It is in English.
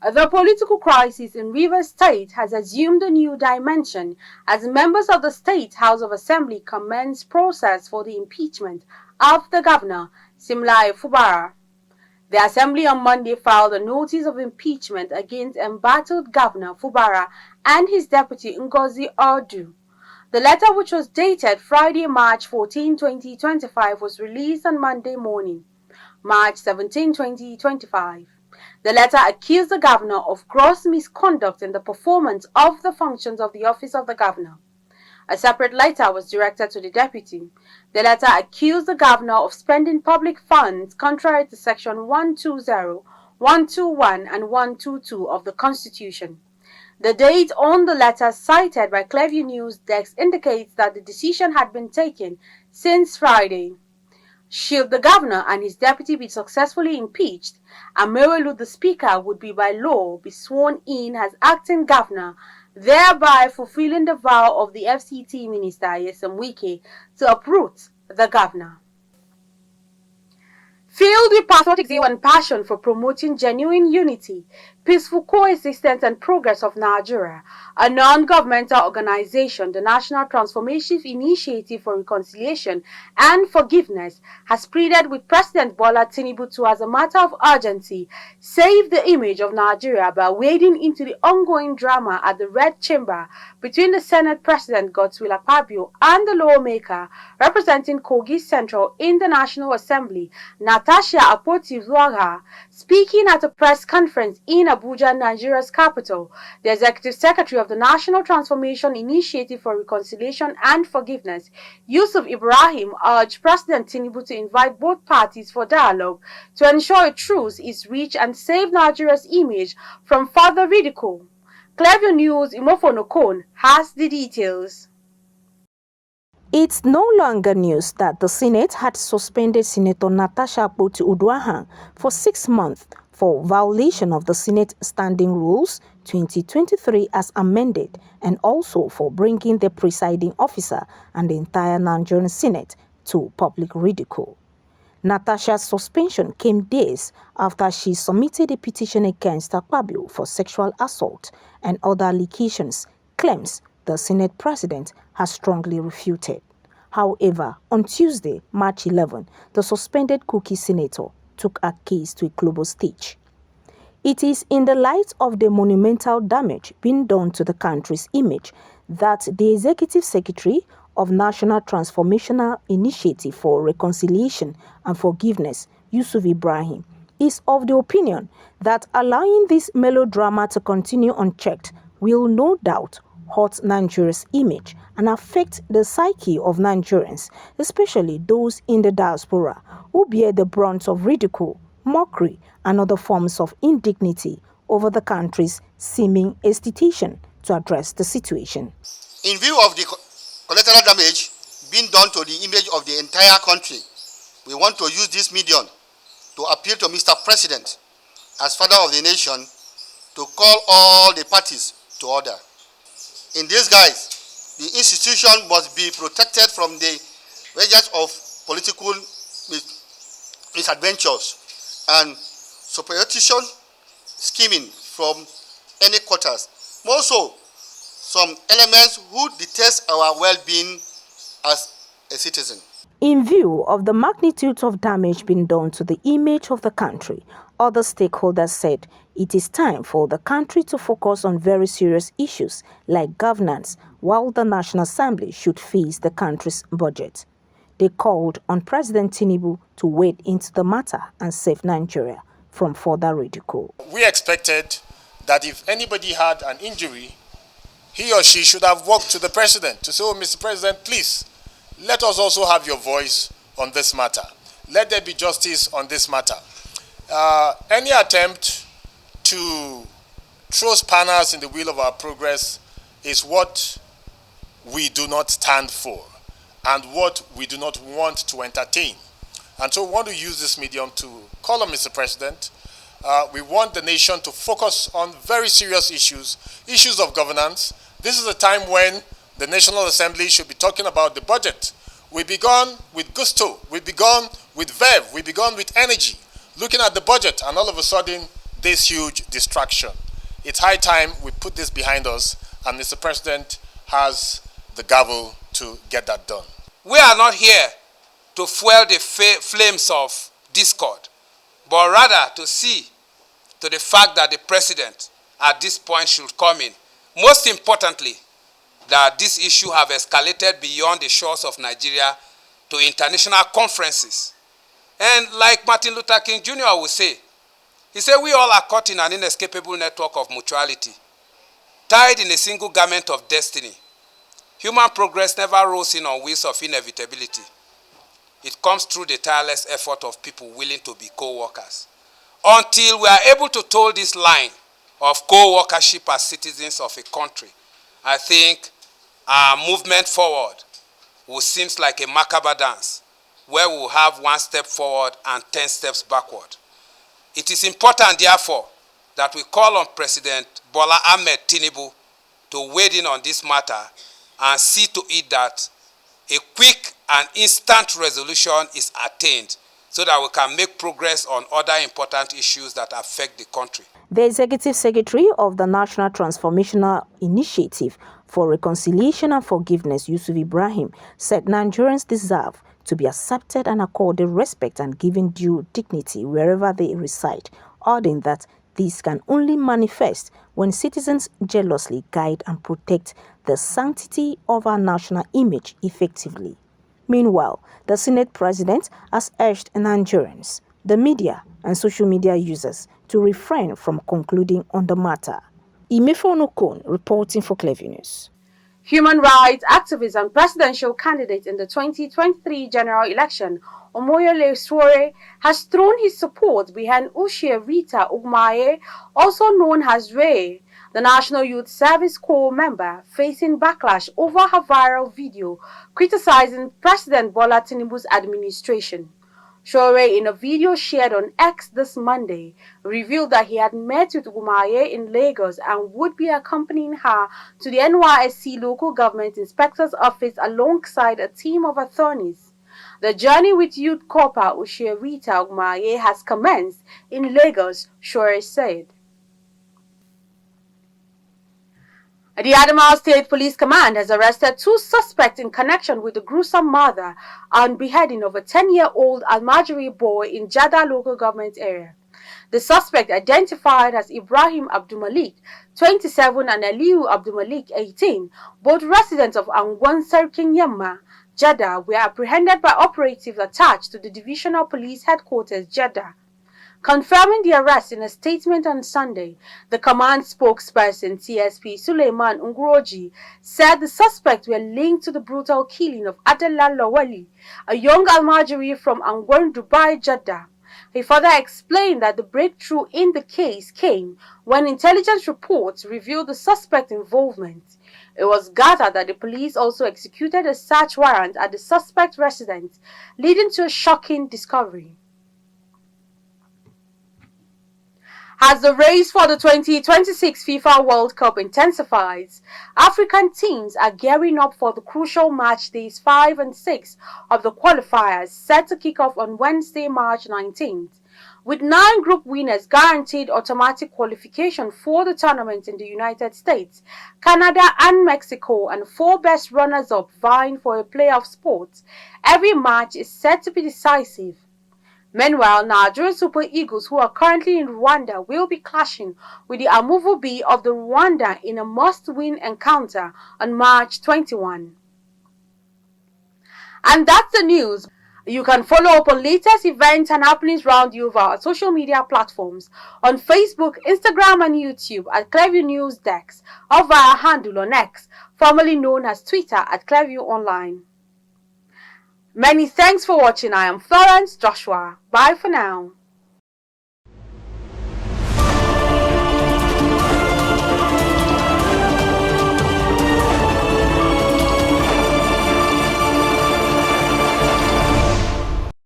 The political crisis in Rivers State has assumed a new dimension as members of the State House of Assembly commence process for the impeachment of the governor, Simlai Fubara. The Assembly on Monday filed a notice of impeachment against embattled Governor Fubara and his deputy Ngozi Ordu. The letter, which was dated Friday, March 14, 2025, was released on Monday morning, March 17, 2025. The letter accused the governor of gross misconduct in the performance of the functions of the office of the governor. A separate letter was directed to the deputy. The letter accused the governor of spending public funds contrary to Section 120, 121, and 122 of the Constitution. The date on the letter cited by Clearview News Desk indicates that the decision had been taken since Friday. Should the governor and his deputy be successfully impeached, Amerelu, the speaker, would be by law be sworn in as acting governor, thereby fulfilling the vow of the FCT minister Yesem Wike to uproot the governor. Filled with patriotic zeal and passion for promoting genuine unity, peaceful coexistence and progress of Nigeria, a non-governmental organization, the National Transformative Initiative for Reconciliation and Forgiveness, has pleaded with President Bola Tinubu to, as a matter of urgency, save the image of Nigeria by wading into the ongoing drama at the Red Chamber between the Senate President Godswill Akpabio and the lawmaker representing Kogi Central in the National Assembly, Natasha Akpoti-Uduaghan. Speaking at a press conference in Abuja, Nigeria's capital, the Executive Secretary of the National Transformation Initiative for Reconciliation and Forgiveness, Yusuf Ibrahim, urged President Tinubu to invite both parties for dialogue to ensure a truce is reached and save Nigeria's image from further ridicule. Clearview News' Imofonokon has the details. It's no longer news that the Senate had suspended Senator Natasha Akpoti-Uduaghan for 6 months for violation of the Senate Standing Rules 2023 as amended, and also for bringing the presiding officer and the entire Nigerian Senate to public ridicule. Natasha's suspension came days after she submitted a petition against Akpabio for sexual assault and other allegations, claims the Senate President has strongly refuted. However, on Tuesday, March 11, the suspended Kogi senator took her case to a global stage. It is in the light of the monumental damage being done to the country's image that the Executive Secretary of National Transformational Initiative for Reconciliation and Forgiveness, Yusuf Ibrahim, is of the opinion that allowing this melodrama to continue unchecked will no doubt hurt Nigeria's image and affect the psyche of Nigerians, especially those in the diaspora, who bear the brunt of ridicule, mockery, and other forms of indignity over the country's seeming hesitation to address the situation. In view of the collateral damage being done to the image of the entire country, we want to use this medium to appeal to Mr. President, as father of the nation, to call all the parties to order. In this guise, the institution must be protected from the rages of political misadventures and superiority scheming from any quarters. More so, some elements who detest our well-being as a citizen. In view of the magnitude of damage being done to the image of the country, other stakeholders said it is time for the country to focus on very serious issues like governance, while the National Assembly should face the country's budget. They called on President Tinubu to wade into the matter and save Nigeria from further ridicule. We expected that if anybody had an injury, he or she should have walked to the president to say, "Oh, Mr. President, please, let us also have your voice on this matter. Let there be justice on this matter." Any attempt to throw spanners in the wheel of our progress is what we do not stand for and what we do not want to entertain. And so we want to use this medium to call on Mr. President. We want the nation to focus on very serious issues of governance. This is a time when the National Assembly should be talking about the budget. We begun with gusto, we begun with verve, we begun with energy, looking at the budget, and all of a sudden this huge distraction. It's high time we put this behind us, and Mr. President has the gavel to get that done. We are not here to fuel the flames of discord, but rather to see to the fact that the president at this point should come in. Most importantly, that this issue have escalated beyond the shores of Nigeria to international conferences. And like Martin Luther King Jr. would say, he said, we all are caught in an inescapable network of mutuality, tied in a single garment of destiny. Human progress never rolls in on wheels of inevitability. It comes through the tireless effort of people willing to be co-workers. Until we are able to toe this line of co-workership as citizens of a country, I think our movement forward will seem like a macabre dance, where we will have one step forward and 10 steps backward. It is important, therefore, that we call on President Bola Ahmed Tinubu to wade in on this matter and see to it that a quick and instant resolution is attained so that we can make progress on other important issues that affect the country. The Executive Secretary of the National Transformational Initiative for Reconciliation and Forgiveness, Yusuf Ibrahim, said Nigerians deserve to be accepted and accorded respect and given due dignity wherever they reside, adding that this can only manifest when citizens jealously guide and protect the sanctity of our national image effectively. Meanwhile, the Senate President has urged Nigerians, the media, and social media users to refrain from concluding on the matter. Imefonu Kon reporting for Clever News. Human rights activist and presidential candidate in the 2023 general election, Omoyele Sowore, has thrown his support behind Uche Rita Ugmaye, also known as Ray, the National Youth Service Corps member, facing backlash over her viral video criticizing President Bola Tinubu's administration. Sowore, in a video shared on X this Monday, revealed that he had met with Ugmaye in Lagos and would be accompanying her to the NYSC local government inspector's office alongside a team of attorneys. The journey with youth corper Uche Rita Ugmaye has commenced in Lagos, Sowore said. The Adamawa State Police Command has arrested 2 suspects in connection with the gruesome murder and beheading of a 10-year-old Almajiri boy in Jada local government area. The suspect, identified as Ibrahim Abdulmalik, 27, and Aliyu Abdulmalik, 18, both residents of Angwan Sarkin Yamma, Jada, were apprehended by operatives attached to the Divisional Police Headquarters, Jada. Confirming the arrest in a statement on Sunday, the command spokesperson TSP Suleiman Ungroji said the suspects were linked to the brutal killing of Adela Lawali, a young Almajiri from Angwan, Dubai, Jeddah. He further explained that the breakthrough in the case came when intelligence reports revealed the suspect's involvement. It was gathered that the police also executed a search warrant at the suspect's residence, leading to a shocking discovery. As the race for the 2026 FIFA World Cup intensifies, African teams are gearing up for the crucial match days 5 and 6 of the qualifiers set to kick off on Wednesday, March 19th. With 9 group winners guaranteed automatic qualification for the tournament in the United States, Canada and Mexico, and 4 best runners-up vying for a playoff spot, every match is set to be decisive. Meanwhile, Nigerian Super Eagles, who are currently in Rwanda, will be clashing with the Amuvubi of the Rwanda in a must-win encounter on March 21. And that's the news. You can follow up on latest events and happenings around you via our social media platforms on Facebook, Instagram, and YouTube at Clever News Dex, or via our handle on X, formerly known as Twitter at Clever Online. Many thanks for watching. I am Florence Joshua. Bye for now.